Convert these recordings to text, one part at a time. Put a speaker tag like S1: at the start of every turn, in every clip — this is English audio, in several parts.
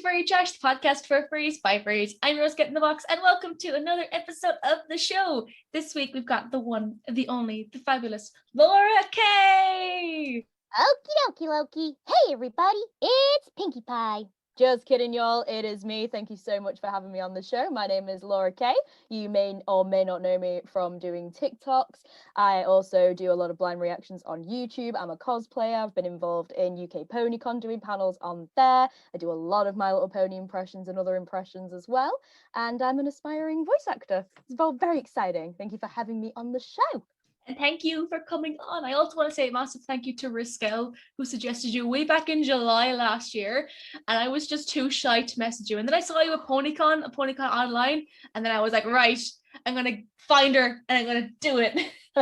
S1: Furry Josh, the podcast for furries by furries. I'm Rose Get in the Box, and welcome to another episode of the show. This week we've got the one, the only, the fabulous Laura Kay.
S2: Okie dokie Loki. Hey everybody, it's Pinkie Pie. Just kidding, y'all. It is me. Thank you so much for having me on the show. My name is Laura Kay. You may or may not know me from doing TikToks. I also do a lot of blind reactions on YouTube. I'm a cosplayer. I've been involved in UK PonyCon doing panels on there. I do a lot of My Little Pony impressions and other impressions as well. And I'm an aspiring voice actor. It's all very exciting. Thank you for having me on the show.
S1: And thank you for coming on. I also want to say a massive thank you to Riskel, who suggested you way back in July last year. And I was just too shy to message you. And then I saw you at PonyCon online. And then I was like, right, I'm going to find her and I'm going to do it.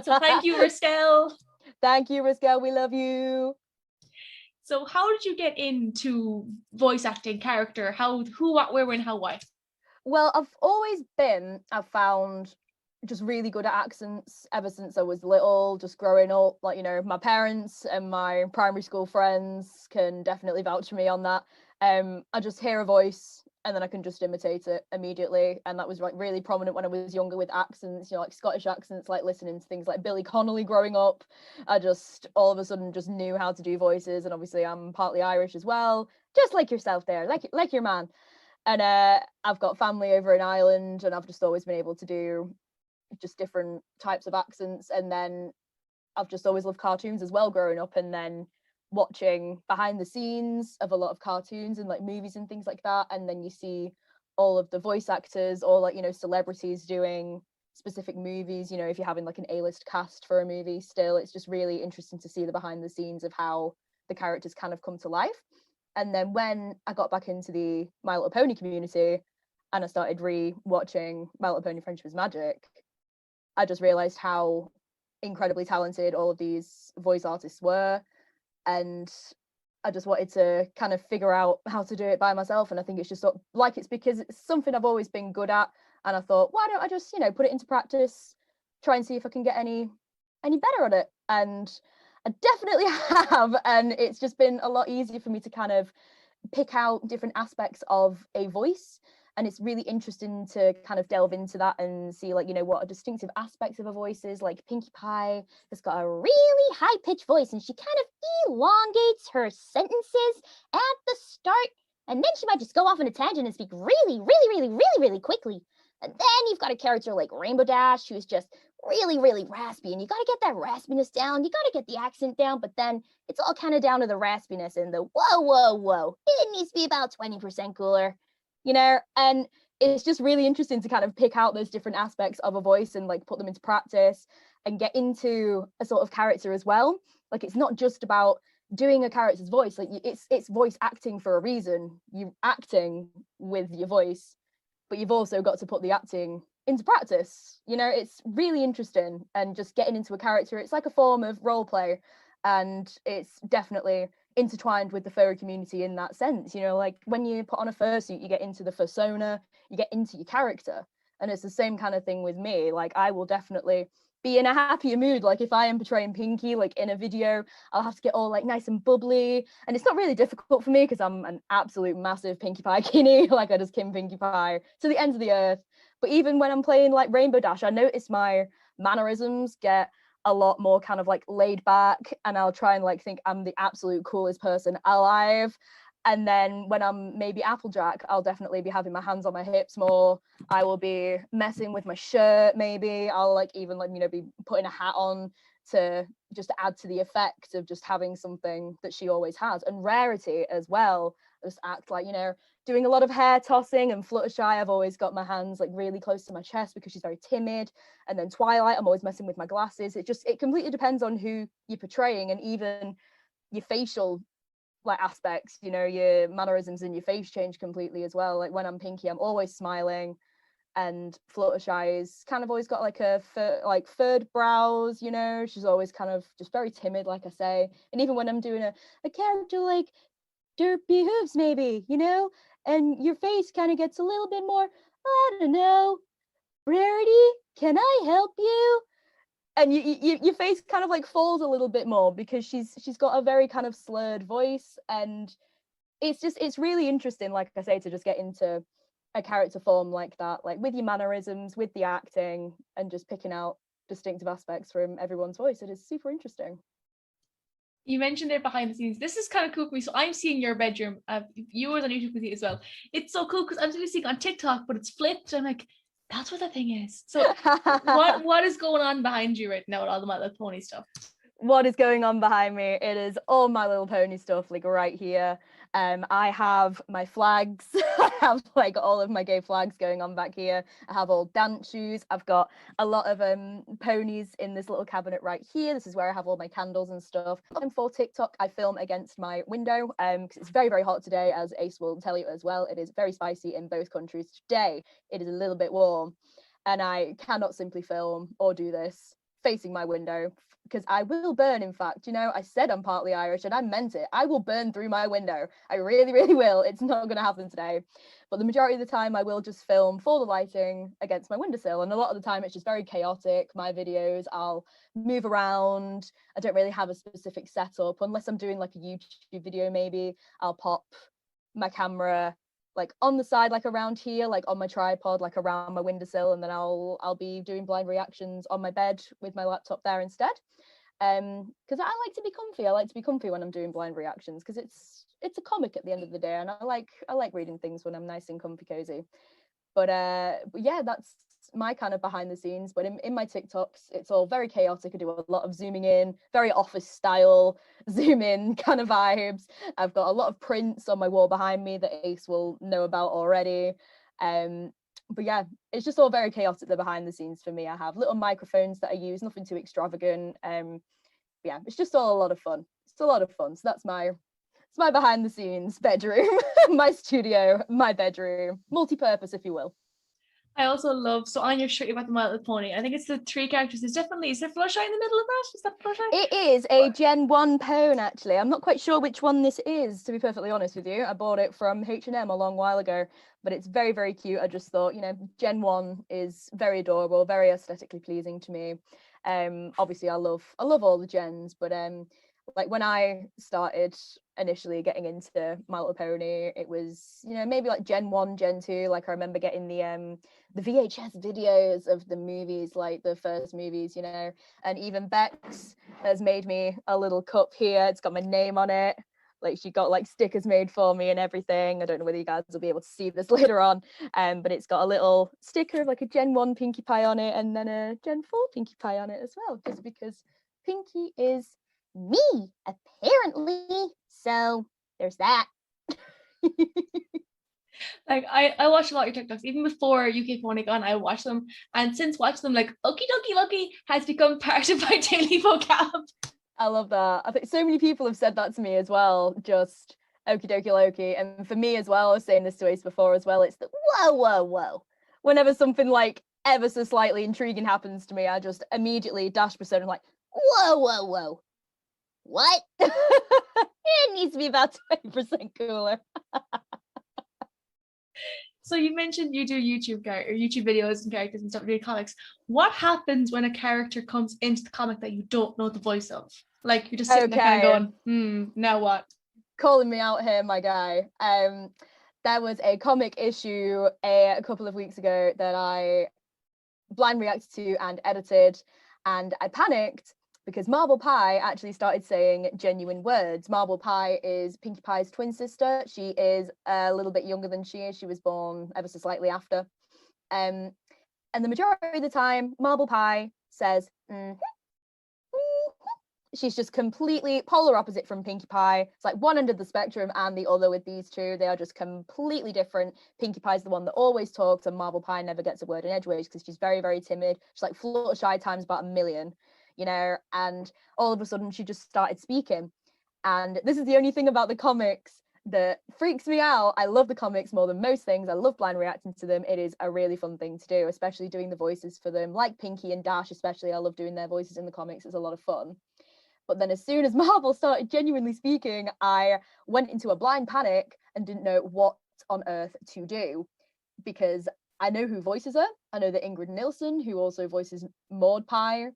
S1: So thank you, Riskel.
S2: Thank you, Riskel. We love you.
S1: So how did you get into voice acting character? How, who, what, where, when, how, why?
S2: Well, I've found just really good at accents ever since I was little, just growing up. Like, you know, my parents and my primary school friends can definitely vouch for me on that. I just hear a voice and then I can just imitate it immediately. And that was like really prominent when I was younger with accents, you know, like Scottish accents, like listening to things like Billy Connolly growing up. I just all of a sudden just knew how to do voices. And obviously I'm partly Irish as well, just like yourself there, like your man. And I've got family over in Ireland and I've just always been able to do just different types of accents. And then I've just always loved cartoons as well growing up, and then watching behind the scenes of a lot of cartoons and like movies and things like that, and then you see all of the voice actors or like, you know, celebrities doing specific movies. You know, if you're having like an A-list cast for a movie, still it's just really interesting to see the behind the scenes of how the characters kind of come to life. And then when I got back into the My Little Pony community and I started re-watching My Little Pony Friendship is Magic, I just realized how incredibly talented all of these voice artists were. And I just wanted to kind of figure out how to do it by myself. And I think it's just sort of, like, it's because it's something I've always been good at. And I thought, why don't I just, you know, put it into practice, try and see if I can get any better at it. And I definitely have. And it's just been a lot easier for me to kind of pick out different aspects of a voice. And it's really interesting to kind of delve into that and see, like, you know, what a distinctive aspects of a voice is. Like Pinkie Pie has got a really high-pitched voice and she kind of elongates her sentences at the start. And then she might just go off on a tangent and speak really quickly. And then you've got a character like Rainbow Dash who's just really raspy. And you got to get that raspiness down. You got to get the accent down. But then it's all kind of down to the raspiness and the whoa. It needs to be about 20% cooler. You know, and it's just really interesting to kind of pick out those different aspects of a voice and like put them into practice and get into a sort of character as well. Like, it's not just about doing a character's voice, like it's voice acting for a reason. You're acting with your voice, but you've also got to put the acting into practice. You know, it's really interesting, and just getting into a character, it's like a form of role play, and it's definitely intertwined with the furry community in that sense. You know, like when you put on a fursuit, you get into the fursona, you get into your character. And it's the same kind of thing with me. Like, I will definitely be in a happier mood. Like, if I am portraying Pinkie, like in a video, I'll have to get all like nice and bubbly. And it's not really difficult for me because I'm an absolute massive Pinkie Pie kinney. Like, I just kin Pinkie Pie to the ends of the earth. But even when I'm playing like Rainbow Dash, I notice my mannerisms get a lot more kind of like laid back, and I'll try and like think I'm the absolute coolest person alive. And then when I'm maybe Applejack, I'll definitely be having my hands on my hips more. I will be messing with my shirt, maybe I'll like even like, you know, be putting a hat on to just add to the effect of just having something that she always has. And Rarity as well, just act like, you know, doing a lot of hair tossing. And Fluttershy, I've always got my hands like really close to my chest because she's very timid. And then Twilight, I'm always messing with my glasses. It completely depends on who you're portraying, and even your facial like aspects, you know, your mannerisms and your face change completely as well. Like when I'm Pinkie, I'm always smiling, and Fluttershy's kind of always got like furred brows, you know. She's always kind of just very timid, like I say. And even when I'm doing a character like Derpy Hooves, maybe, you know, and your face kind of gets a little bit more, I don't know, Rarity, can I help you? And your face kind of like falls a little bit more because she's got a very kind of slurred voice, and it's really interesting, like I say, to just get into a character form like that, like with your mannerisms, with the acting, and just picking out distinctive aspects from everyone's voice. It is super interesting.
S1: You mentioned there behind the scenes. This is kind of cool for me. So I'm seeing your bedroom. Viewers on YouTube can see it as well. It's so cool because I'm seeing on TikTok, but it's flipped. I'm like, that's what that thing is. So what is going on behind you right now with all the My Little Pony stuff?
S2: What is going on behind me? It is all My Little Pony stuff, like right here. I have my flags. I have like all of my gay flags going on back here. I have all dance shoes. I've got a lot of ponies in this little cabinet right here. This is where I have all my candles and stuff. And for TikTok, I film against my window because it's very, very hot today, as Ace will tell you as well. It is very spicy in both countries today. It is a little bit warm, and I cannot simply film or do this facing my window, because I will burn. In fact, you know, I said I'm partly Irish and I meant it. I will burn through my window. I really, really will. It's not going to happen today. But the majority of the time I will just film for the lighting against my windowsill. And a lot of the time it's just very chaotic. My videos, I'll move around. I don't really have a specific setup unless I'm doing like a YouTube video. Maybe I'll pop my camera like on the side, like around here, like on my tripod, like around my windowsill, and then I'll be doing blind reactions on my bed with my laptop there instead. Because I like to be comfy. I like to be comfy when I'm doing blind reactions, because it's a comic at the end of the day, and I like reading things when I'm nice and comfy cozy. But yeah, that's my kind of behind the scenes. But in my TikToks, it's all very chaotic. I do a lot of zooming in, very office style zoom in kind of vibes. I've got a lot of prints on my wall behind me that Ace will know about already. But yeah, it's just all very chaotic, the behind the scenes for me. I have little microphones that I use, nothing too extravagant. Yeah, it's just all a lot of fun. It's a lot of fun. So that's my behind the scenes bedroom, my studio, my bedroom, multi-purpose, if you will.
S1: I also love, so on your shirt you've got the My Little Pony. I think it's the three characters. Is there Fluttershy in the middle of that? Is that Fluttershy?
S2: It is a Gen 1 pone, actually. I'm not quite sure which one this is, to be perfectly honest with you. I bought it from H&M a long while ago, but it's very, very cute. I just thought, you know, Gen 1 is very adorable, very aesthetically pleasing to me. Obviously I love all the gens, but like when I started initially getting into My Little Pony, it was, you know, maybe like Gen 1, Gen 2. Like I remember getting the VHS videos of the movies, like the first movies, you know, and even Bex has made me a little cup here. It's got my name on it. Like she got like stickers made for me and everything. I don't know whether you guys will be able to see this later on, but it's got a little sticker of like a Gen 1 Pinkie Pie on it, and then a Gen 4 Pinkie Pie on it as well, just because Pinkie is me, apparently. So there's that.
S1: Like I watch a lot of your TikToks, even before UK PonyCon, I watch them, and since watching them, like Okie Dokie Lucky has become part of my daily vocab.
S2: I love that. I think so many people have said that to me as well, just Okie Dokie Loki. And for me as well, I was saying this to Ace before as well, it's the whoa. Whenever something like ever so slightly intriguing happens to me, I just immediately dash persona and like, whoa. What? It needs to be about 20% cooler.
S1: So you mentioned you do YouTube videos and characters and stuff, read comics. What happens when a character comes into the comic that you don't know the voice of? Like you're just sitting there kind of going, now what?
S2: Calling me out here, my guy. There was a comic issue a couple of weeks ago that I blind reacted to and edited, and I panicked because Marble Pie actually started saying genuine words. Marble Pie is Pinkie Pie's twin sister. She is a little bit younger than she is. She was born ever so slightly after. And the majority of the time, Marble Pie says, she's just completely polar opposite from Pinkie Pie. It's like one end of the spectrum and the other with these two. They are just completely different. Pinkie Pie's the one that always talks, and Marble Pie never gets a word in edgeways because she's very, very timid. She's like Fluttershy times about 1,000,000. You know, and all of a sudden she just started speaking. And this is the only thing about the comics that freaks me out. I love the comics more than most things. I love blind reacting to them. It is a really fun thing to do, especially doing the voices for them, like Pinkie and Dash especially. I love doing their voices in the comics. It's a lot of fun. But then as soon as Marvel started genuinely speaking, I went into a blind panic and didn't know what on earth to do, because I know who voices her. I know that Ingrid Nilsson, who also voices Maud Pie,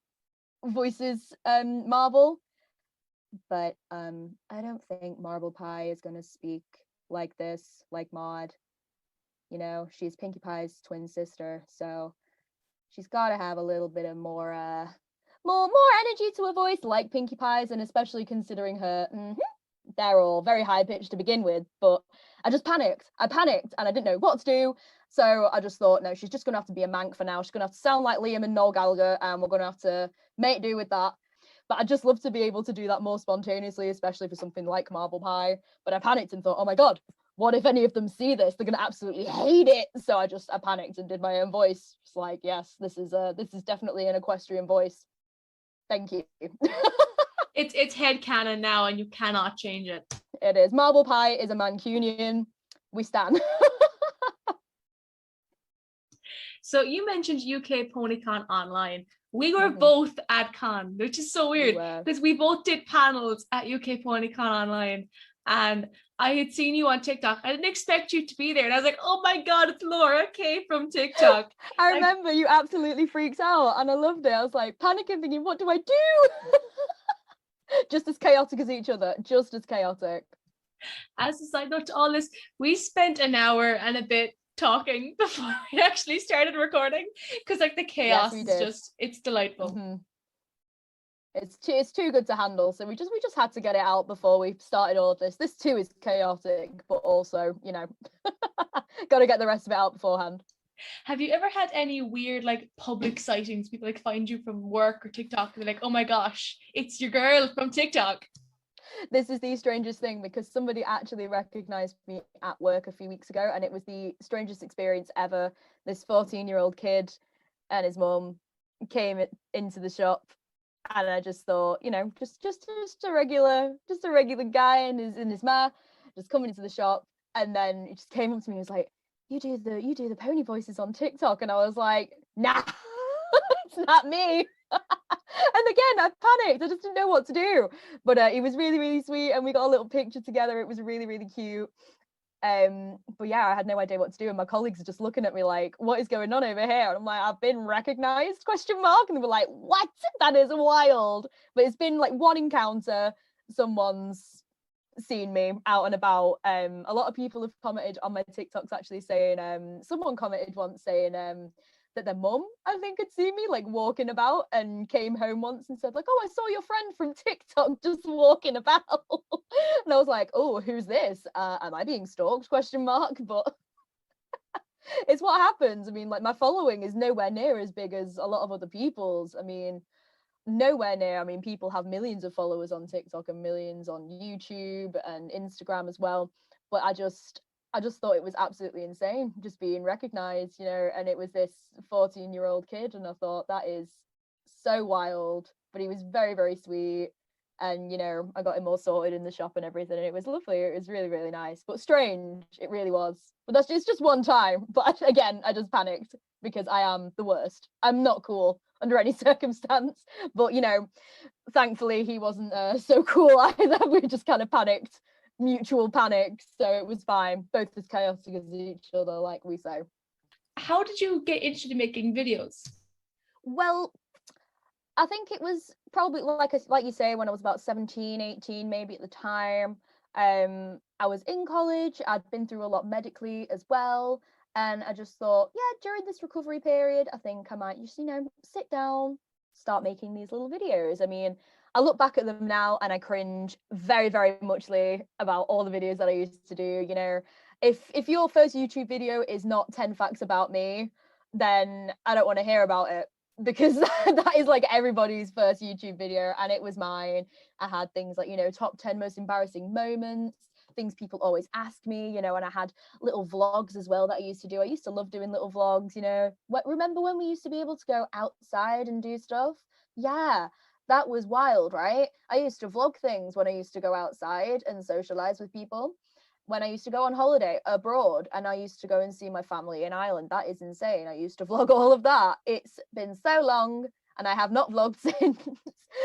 S2: voices Marvel, but I don't think Marble Pie is going to speak like this, like Maud. You know, she's Pinkie Pie's twin sister, so she's got to have a little bit of more energy to her voice, like Pinkie Pie's, and especially considering her. They're all very high pitched to begin with, but I just panicked. I panicked and I didn't know what to do. So I just thought, no, she's just gonna have to be a Manc for now. She's gonna have to sound like Liam and Noel Gallagher, and we're gonna have to make do with that. But I'd just love to be able to do that more spontaneously, especially for something like Marble Pie. But I panicked and thought, oh my God, what if any of them see this? They're gonna absolutely hate it. So I panicked and did my own voice. Just like, yes, this is definitely an equestrian voice. Thank you.
S1: It's headcanon now, and you cannot change it.
S2: It is. Marble Pie is a Mancunian. We stand.
S1: So you mentioned UK PonyCon online. We were both at con, which is so weird because we both did panels at UK PonyCon online, and I had seen you on TikTok. I didn't expect you to be there, and I was like, "Oh my God, it's Laura Kay from TikTok."
S2: I remember you absolutely freaked out, and I loved it. I was like panicking, thinking, "What do I do?" Just as chaotic as each other, just as chaotic.
S1: As a side note to all this, we spent an hour and a bit talking before we actually started recording because like the chaos is just, it's delightful.
S2: It's too good to handle, so we just had to get it out before we started all of this. This too is chaotic, but also, you know, got to get the rest of it out beforehand.
S1: Have you ever had any weird like public sightings? People like find you from work or TikTok and they're like, oh my gosh, it's your girl from TikTok.
S2: This is the strangest thing because somebody actually recognized me at work a few weeks ago, and it was the strangest experience ever. This 14-year-old kid and his mum came into the shop, and I just thought, you know, just a regular guy in his ma, just coming into the shop, and then he just came up to me and was like, you do the pony voices on TikTok, and I was like, nah, it's not me. And again, I panicked. I just didn't know what to do. But he was really, really sweet, and we got a little picture together. It was really, really cute. But yeah, I had no idea what to do, and my colleagues are just looking at me like, what is going on over here? And I'm like, I've been recognized, ? And they were like, what? That is wild. But it's been like one encounter. Someone's seen me out and about. A lot of people have commented on my TikToks actually saying, someone commented once saying that their mum, I think, had seen me like walking about and came home once and said like, oh, I saw your friend from TikTok just walking about. And I was like, oh, who's this? Am I being stalked ? But it's what happens. I mean, like my following is nowhere near as big as a lot of other people's. I mean, nowhere near. I mean, people have millions of followers on TikTok and millions on YouTube and Instagram as well. But I just thought it was absolutely insane just being recognized, you know, and it was this 14-year-old kid, and I thought that is so wild. But he was very, very sweet, and you know, I got him all sorted in the shop and everything, and it was lovely. It was really, really nice, but strange. It really was. But it's just one time. But again, I just panicked because I am the worst. I'm not cool under any circumstance. But you know, thankfully he wasn't so cool either. We just kind of panicked. Mutual panic, so it was fine. Both as chaotic as each other, like we say.
S1: How did you get interested in making videos?
S2: Well, I think it was probably like you say, when I was about 17, 18 maybe at the time. I was in college. I'd been through a lot medically as well, and I just thought, yeah, during this recovery period, I think I might just, you know, sit down, start making these little videos. I mean, I look back at them now and I cringe very, very muchly about all the videos that I used to do. You know, if your first YouTube video is not 10 facts about me, then I don't want to hear about it, because that is like everybody's first YouTube video, and it was mine. I had things like, you know, top 10 most embarrassing moments, things people always ask me, you know, and I had little vlogs as well that I used to do. I used to love doing little vlogs, you know. Remember when we used to be able to go outside and do stuff? Yeah. That was wild, right? I used to vlog things when I used to go outside and socialize with people. When I used to go on holiday abroad and I used to go and see my family in Ireland. That is insane. I used to vlog all of that. It's been so long and I have not vlogged since.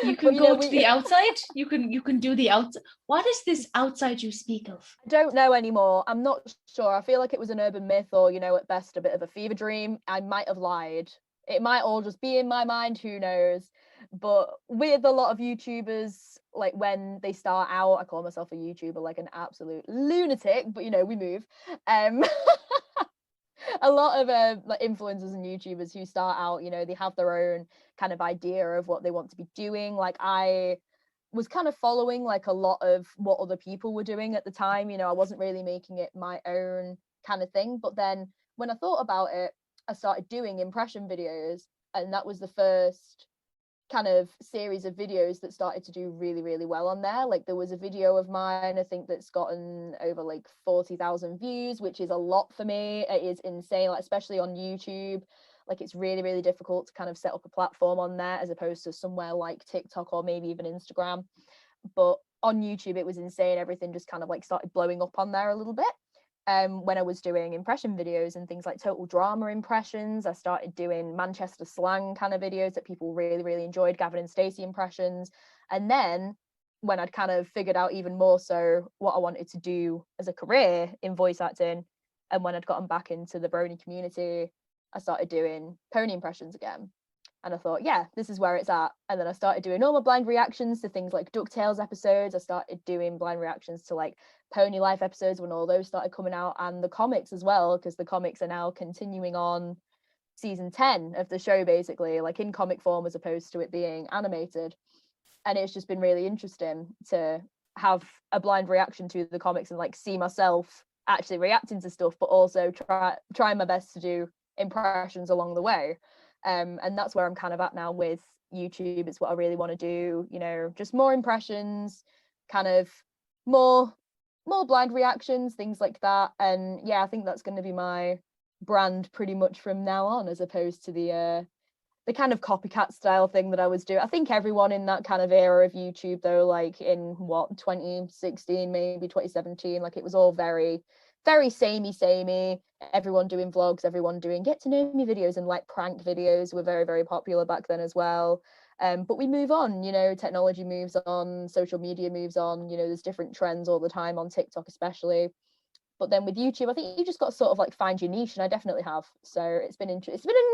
S1: You can go to the outside. You can do the outside. What is this outside you speak of?
S2: I don't know anymore. I'm not sure. I feel like it was an urban myth, or, you know, at best a bit of a fever dream. I might have lied. It might all just be in my mind, who knows. But with a lot of YouTubers, like when they start out, I call myself a YouTuber, like an absolute lunatic, but you know, we move. Um a lot of like influencers and YouTubers who start out, you know, they have their own kind of idea of what they want to be doing. Like I was kind of following like a lot of what other people were doing at the time. You know, I wasn't really making it my own kind of thing. But then when I thought about it, I started doing impression videos, and that was the first kind of series of videos that started to do really, really well on there. Like there was a video of mine, I think, that's gotten over like 40,000 views, which is a lot for me. It is insane, like especially on YouTube. Like it's really, really difficult to kind of set up a platform on there as opposed to somewhere like TikTok or maybe even Instagram. But on YouTube, it was insane. Everything just kind of like started blowing up on there a little bit. When I was doing impression videos and things like total drama impressions, I started doing Manchester slang kind of videos that people really, really enjoyed, Gavin and Stacey impressions. And then when I'd kind of figured out even more so what I wanted to do as a career in voice acting, and when I'd gotten back into the brony community, I started doing pony impressions again. And I thought, yeah, this is where it's at. And then I started doing all my blind reactions to things like DuckTales episodes. I started doing blind reactions to like Pony Life episodes when all those started coming out, and the comics as well, because the comics are now continuing on season 10 of the show, basically, like in comic form as opposed to it being animated. And it's just been really interesting to have a blind reaction to the comics and like see myself actually reacting to stuff, but also trying my best to do impressions along the way. And that's where I'm kind of at now with YouTube. It's what I really want to do, you know, just more impressions, kind of more blind reactions, things like that. And yeah, I think that's going to be my brand pretty much from now on, as opposed to the kind of copycat style thing that I was doing. I think everyone in that kind of era of YouTube though, like in what, 2016, maybe 2017, like it was all very samey, everyone doing vlogs, everyone doing get to know me videos, and like prank videos were very, very popular back then as well. But we move on, you know, technology moves on, social media moves on, you know, there's different trends all the time on TikTok especially. But then with YouTube, I think you just got to sort of like find your niche, and I definitely have. So it's been an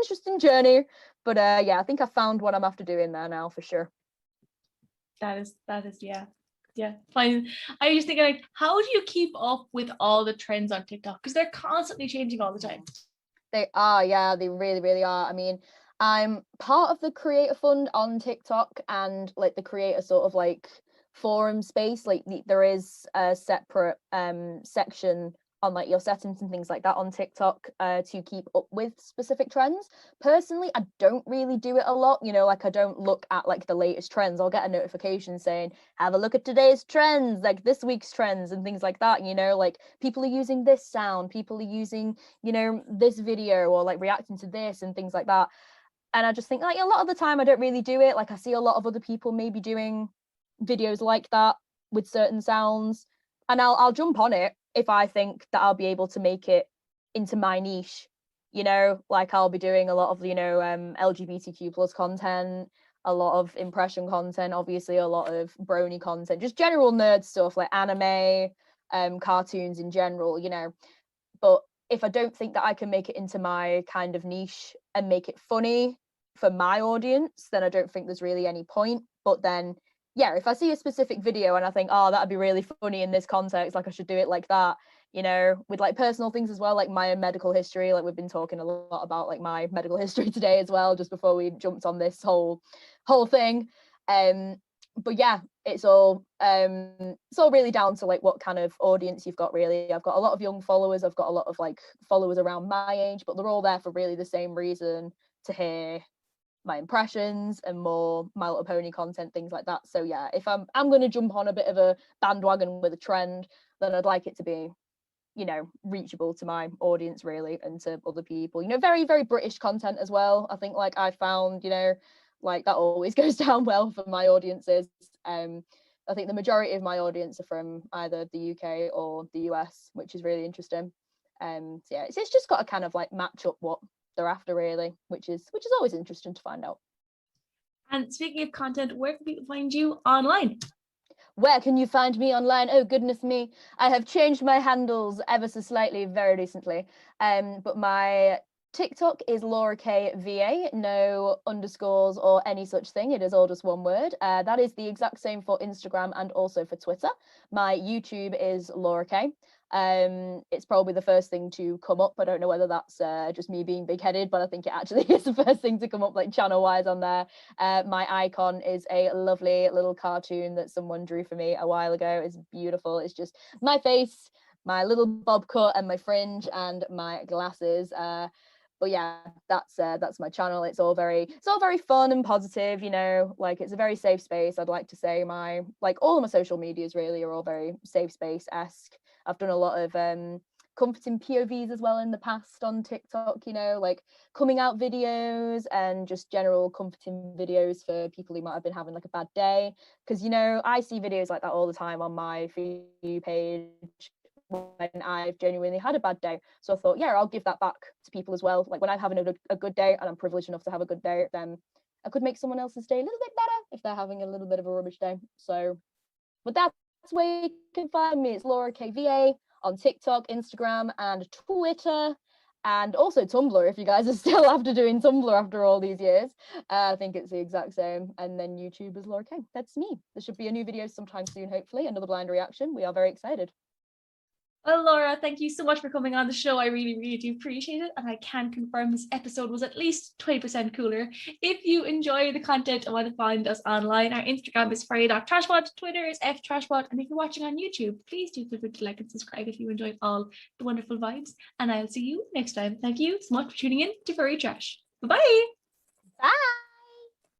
S2: interesting journey, but yeah, I think I found what I'm after doing there now for sure.
S1: That is yeah, fine. I just think like, how do you keep up with all the trends on TikTok, because they're constantly changing all the time?
S2: They are, yeah, they really, really are. I mean, I'm part of the creator fund on TikTok, and like the creator sort of like forum space, like there is a separate section on like your settings and things like that on TikTok to keep up with specific trends. Personally, I don't really do it a lot, you know, like I don't look at like the latest trends. I'll get a notification saying, have a look at today's trends, like this week's trends and things like that, you know, like people are using this sound, people are using, you know, this video, or like reacting to this and things like that. And I just think like a lot of the time I don't really do it. Like I see a lot of other people maybe doing videos like that with certain sounds, and I'll jump on it if I think that I'll be able to make it into my niche, you know, like I'll be doing a lot of, you know, LGBTQ plus content, a lot of impression content, obviously a lot of brony content, just general nerd stuff like anime, cartoons in general, you know. But if I don't think that I can make it into my kind of niche and make it funny for my audience, then I don't think there's really any point. But then yeah, if I see a specific video and I think, oh, that'd be really funny in this context, like I should do it like that, you know, with like personal things as well, like my medical history, like we've been talking a lot about like my medical history today as well, just before we jumped on this whole thing. But yeah, it's all really down to like what kind of audience you've got, really. I've got a lot of young followers, I've got a lot of like followers around my age, but they're all there for really the same reason, to hear my impressions and more My Little Pony content, things like that. So yeah, if I'm going to jump on a bit of a bandwagon with a trend, then I'd like it to be, you know, reachable to my audience really, and to other people, you know, very, very British content as well. I think like I found, you know, like that always goes down well for my audiences. I think the majority of my audience are from either the UK or the US, which is really interesting. So yeah, it's just got to kind of like match up what they're after really, which is always interesting to find out.
S1: And speaking of content, where can people find you online?
S2: Where can you find me online? Oh goodness me, I have changed my handles ever so slightly very recently, but my TikTok is Laura K VA, no underscores or any such thing. It is all just one word. That is the exact same for Instagram and also for Twitter. My YouTube is Laura K. It's probably the first thing to come up. I don't know whether that's just me being big-headed, but I think it actually is the first thing to come up, like channel-wise on there. My icon is a lovely little cartoon that someone drew for me a while ago. It's beautiful. It's just my face, my little bob cut, and my fringe, and my glasses. But yeah, that's my channel. It's all very fun and positive, you know, like it's a very safe space. I'd like to say my, like all of my social medias really are all very safe space-esque. I've done a lot of comforting POVs as well in the past on TikTok, you know, like coming out videos and just general comforting videos for people who might have been having like a bad day. Because, you know, I see videos like that all the time on my For You page when I've genuinely had a bad day. So I thought, yeah, I'll give that back to people as well. Like when I'm having a good day, and I'm privileged enough to have a good day, then I could make someone else's day a little bit better if they're having a little bit of a rubbish day. So, but that's where you can find me. It's Laura KVA on TikTok, Instagram, and Twitter, and also Tumblr if you guys are still after doing Tumblr after all these years. I think it's the exact same. And then YouTube is Laura K. That's me. There should be a new video sometime soon, hopefully. Another blind reaction. We are very excited.
S1: Well, Laura, thank you so much for coming on the show. I really, really do appreciate it. And I can confirm this episode was at least 20% cooler. If you enjoy the content and want to find us online, our Instagram is furry.trashbot, Twitter is ftrashbot. And if you're watching on YouTube, please do feel free to like and subscribe if you enjoyed all the wonderful vibes. And I'll see you next time. Thank you so much for tuning in to Furry Trash. Bye-bye.
S2: Bye.